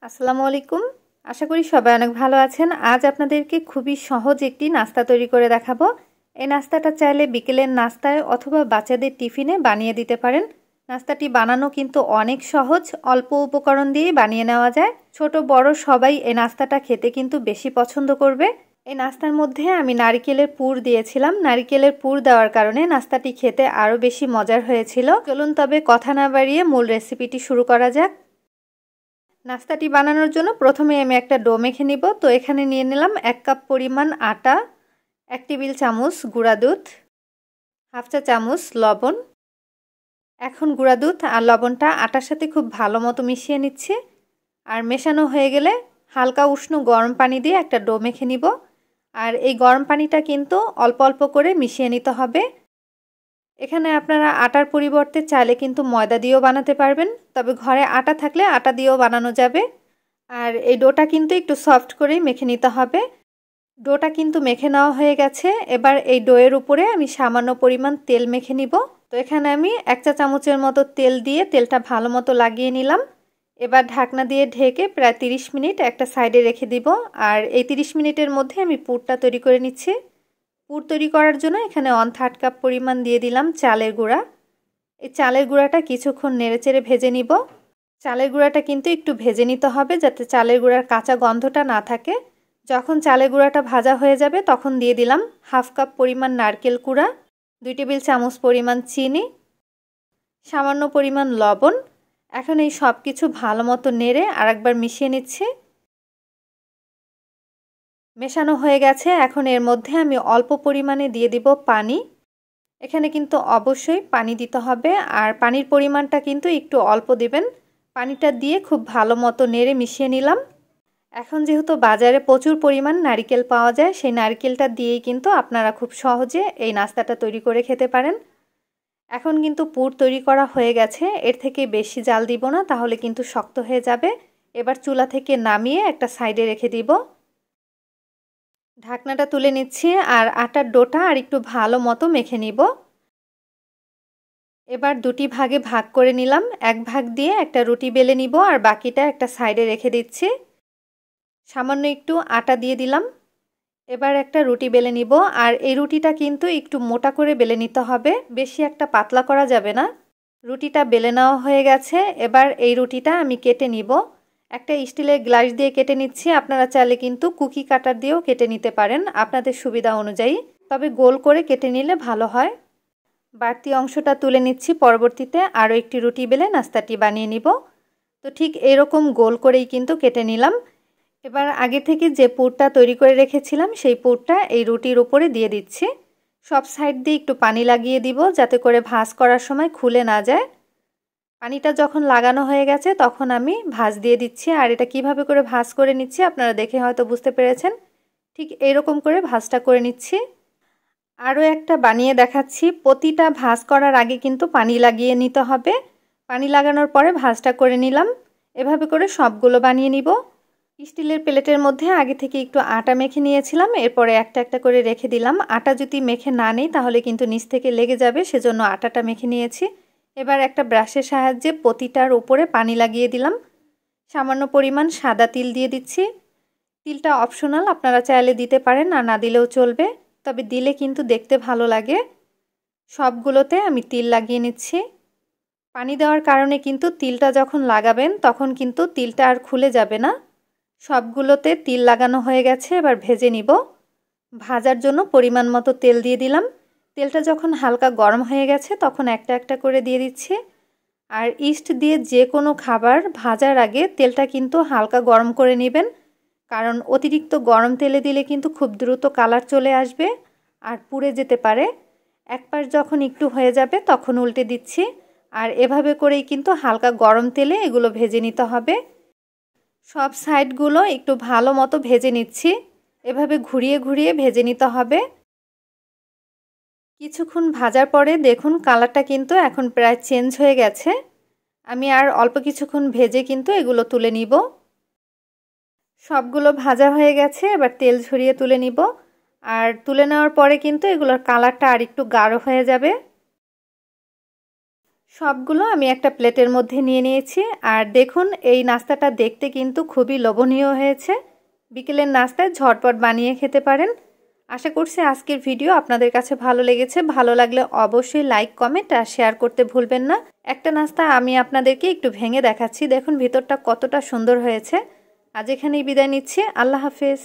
আসসালামু আলাইকুম। আশা করি সবাই অনেক ভালো আছেন। আজ আপনাদেরকে খুবই সহজ একটি নাস্তা তৈরি করে দেখাবো। এই নাস্তাটা চাইলে বিকেলের নাস্তায় অথবা বাচ্চাদের টিফিনে বানিয়ে দিতে পারেন। নাস্তাটি বানানো কিন্তু অনেক সহজ, অল্প উপকরণ দিয়েই বানিয়ে নেওয়া যায়। ছোট বড় সবাই এই নাস্তাটা খেতে কিন্তু বেশি পছন্দ করবে। এই নাস্তার মধ্যে আমি নারকেলের পুর দিয়েছিলাম। নারকেলের পুর দেওয়ার কারণে নাস্তাটি খেতে আরও বেশি মজার হয়েছিল। চলুন তবে কথা না বাড়িয়ে মূল রেসিপিটি শুরু করা যাক। নাস্তাটি বানানোর জন্য প্রথমে আমি একটা ডো মেখে নিব। তো এখানে নিয়ে নিলাম 1 কাপ পরিমাণ আটা, 1 টেবিল চামচ গুঁড়া দুধ, হাফ চা চামচ লবণ। এখন গুঁড়া দুধ আর লবণটা আটার সাথে খুব ভালো মতো মিশিয়ে নিচ্ছি। আর মেশানো হয়ে গেলে হালকা উষ্ণ গরম পানি দিয়ে একটা ডো মেখে নিব। আর এই গরম পানিটা কিন্তু অল্প অল্প করে মিশিয়ে নিতে হবে। এখানে আপনারা আটার পরিবর্তে চাইলে কিন্তু ময়দা দিয়েও বানাতে পারবেন, তবে ঘরে আটা থাকলে আটা দিয়েও বানানো যাবে। আর এই ডোটা কিন্তু একটু সফট করেই মেখে নিতে হবে। ডোটা কিন্তু মেখে নেওয়া হয়ে গেছে। এবার এই ডোয়ের উপরে আমি সামান্য পরিমাণ তেল মেখে নিব। তো এখানে আমি 1 চা চামচের মতো তেল দিয়ে তেলটা ভালো মতো লাগিয়ে নিলাম। এবার ঢাকনা দিয়ে ঢেকে প্রায় 30 মিনিট একটা সাইডে রেখে দিব। আর এই 30 মিনিটের মধ্যে আমি পুরটা তৈরি করে নিচ্ছি। পুর তৈরি করার জন্য এখানে 1/3 কাপ পরিমাণ দিয়ে দিলাম চালের গুঁড়া। এই চালের গুঁড়াটা কিছুক্ষণ নেড়েচেড়ে ভেজে নিব। চালের গুঁড়াটা কিন্তু একটু ভেজে নিতে হবে যাতে চালের গুঁড়ার কাঁচা গন্ধটা না থাকে। যখন চালের গুঁড়াটা ভাজা হয়ে যাবে তখন দিয়ে দিলাম হাফ কাপ পরিমাণ নারকেল কুড়া, 2 টেবিল চামচ পরিমাণ চিনি, সামান্য পরিমাণ লবণ। এখন এই সব কিছু ভালো মতো নেড়ে আরেকবার মিশিয়ে নিচ্ছি। মেশানো হয়ে গেছে। এখন এর মধ্যে আমি অল্প পরিমাণে দিয়ে দিব পানি। এখানে কিন্তু অবশ্যই পানি দিতে হবে, আর পানির পরিমাণটা কিন্তু একটু অল্প দিবেন। পানিটা দিয়ে খুব ভালো মতো নেড়ে মিশিয়ে নিলাম। এখন যেহেতু বাজারে প্রচুর পরিমাণ নারকেল পাওয়া যায়, সেই নারকেলটা দিয়েই কিন্তু আপনারা খুব সহজে এই নাস্তাটা তৈরি করে খেতে পারেন। এখন কিন্তু পুর তৈরি করা হয়ে গেছে। এর থেকে বেশি জাল দিব না, তাহলে কিন্তু শক্ত হয়ে যাবে। এবার চুলা থেকে নামিয়ে একটা সাইডে রেখে দিব। ঢাকনাটা তুলে নিচ্ছি আর আটার ডোটা আর একটু ভালো মতো মেখে নিব। এবার দুটি ভাগে ভাগ করে নিলাম। এক ভাগ দিয়ে একটা রুটি বেলে নিব আর বাকিটা একটা সাইডে রেখে দিচ্ছি। সামান্য একটু আটা দিয়ে দিলাম। এবার একটা রুটি বেলে নিব। আর এই রুটিটা কিন্তু একটু মোটা করে বেলে নিতে হবে, বেশি একটা পাতলা করা যাবে না। রুটিটা বেলে নেওয়া হয়ে গেছে। এবার এই রুটিটা আমি কেটে নিব। একটা স্টিলের গ্লাস দিয়ে কেটে নিচ্ছি। আপনারা চাইলে কিন্তু কুকি কাটার দিয়েও কেটে নিতে পারেন আপনাদের সুবিধা অনুযায়ী, তবে গোল করে কেটে নিলে ভালো হয়। বাড়তি অংশটা তুলে নিচ্ছি। পরবর্তীতে আরও একটি রুটি বেলে নাস্তাটি বানিয়ে নিব। তো ঠিক এরকম গোল করেই কিন্তু কেটে নিলাম। এবার আগে থেকে যে পুরটা তৈরি করে রেখেছিলাম সেই পুরটা এই রুটির উপরে দিয়ে দিচ্ছি। সব সাইড দিয়ে একটু পানি লাগিয়ে দিব যাতে করে ভাঁজ করার সময় খুলে না যায়। পানিটা যখন লাগানো হয়ে গেছে তখন আমি ভাঁজ দিয়ে দিচ্ছি। আর এটা কিভাবে করে ভাঁজ করে নিচ্ছি আপনারা দেখে হয়তো বুঝতে পেরেছেন। ঠিক এরকম করে ভাঁজটা করে নিচ্ছি। আরও একটা বানিয়ে দেখাচ্ছি। প্রতিটা ভাঁজ করার আগে কিন্তু পানি লাগিয়ে নিতে হবে। পানি লাগানোর পরে ভাঁজটা করে নিলাম। এভাবে করে সবগুলো বানিয়ে নিব। স্টিলের প্লেটের মধ্যে আগে থেকে একটু আটা মেখে নিয়েছিলাম। এরপরে একটা একটা করে রেখে দিলাম। আটা যদি মেখে না নিই তাহলে কিন্তু নিচ থেকে লেগে যাবে, সেজন্য আটাটা মেখে নিয়েছি। এবার একটা ব্রাশের সাহায্যে প্রতিটার উপরে পানি লাগিয়ে দিলাম। সামান্য পরিমাণ সাদা তিল দিয়ে দিচ্ছি। তিলটা অপশনাল, আপনারা চাইলে দিতে পারেন আর না দিলেও চলবে, তবে দিলে কিন্তু দেখতে ভালো লাগে। সবগুলোতে আমি তিল লাগিয়ে নিচ্ছি। পানি দেওয়ার কারণে কিন্তু তিলটা যখন লাগাবেন তখন কিন্তু তিলটা আর খুলে যাবে না। সবগুলোতে তিল লাগানো হয়ে গেছে। এবার ভেজে নিব। ভাজার জন্য পরিমাণ মতো তেল দিয়ে দিলাম। তেলটা যখন হালকা গরম হয়ে গেছে তখন একটা একটা করে দিয়ে দিচ্ছি। আর ইস্ট দিয়ে যে কোনো খাবার ভাজার আগে তেলটা কিন্তু হালকা গরম করে নেবেন, কারণ অতিরিক্ত গরম তেলে দিলে কিন্তু খুব দ্রুত কালার চলে আসবে আর পুড়ে যেতে পারে। এক পাশ যখন একটু হয়ে যাবে তখন উল্টে দিচ্ছি। আর এভাবে করেই কিন্তু হালকা গরম তেলে এগুলো ভেজে নিতে হবে। সব সাইডগুলো একটু ভালো মতো ভেজে নিচ্ছি। এভাবে ঘুরিয়ে ঘুরিয়ে ভেজে নিতে হবে। কিছুক্ষণ ভাজার পরে দেখুন কালারটা কিন্তু এখন প্রায় চেঞ্জ হয়ে গেছে। আমি আর অল্প কিছুক্ষণ ভেজে কিন্তু এগুলো তুলে নিব। সবগুলো ভাজা হয়ে গেছে। এবার তেল ঝরিয়ে তুলে নিব। আর তুলে নেওয়ার পরে কিন্তু এগুলোর কালারটা আর একটু গাঢ় হয়ে যাবে। সবগুলো আমি একটা প্লেটের মধ্যে নিয়ে নিয়েছি। আর দেখুন এই নাস্তাটা দেখতে কিন্তু খুবই লোভনীয় হয়েছে। বিকেলের নাস্তায় ঝটপট বানিয়ে খেতে পারেন। আশা করছি আজকের ভিডিও আপনাদের কাছে ভালো লেগেছে। ভালো লাগলে অবশ্যই লাইক, কমেন্ট আর শেয়ার করতে ভুলবেন না। একটা নাস্তা আমি আপনাদেরকে একটু ভেঙে দেখাচ্ছি। দেখুন ভিতরটা কতটা সুন্দর হয়েছে। আজ এখানেই বিদায় নিচ্ছি। আল্লাহ হাফেজ।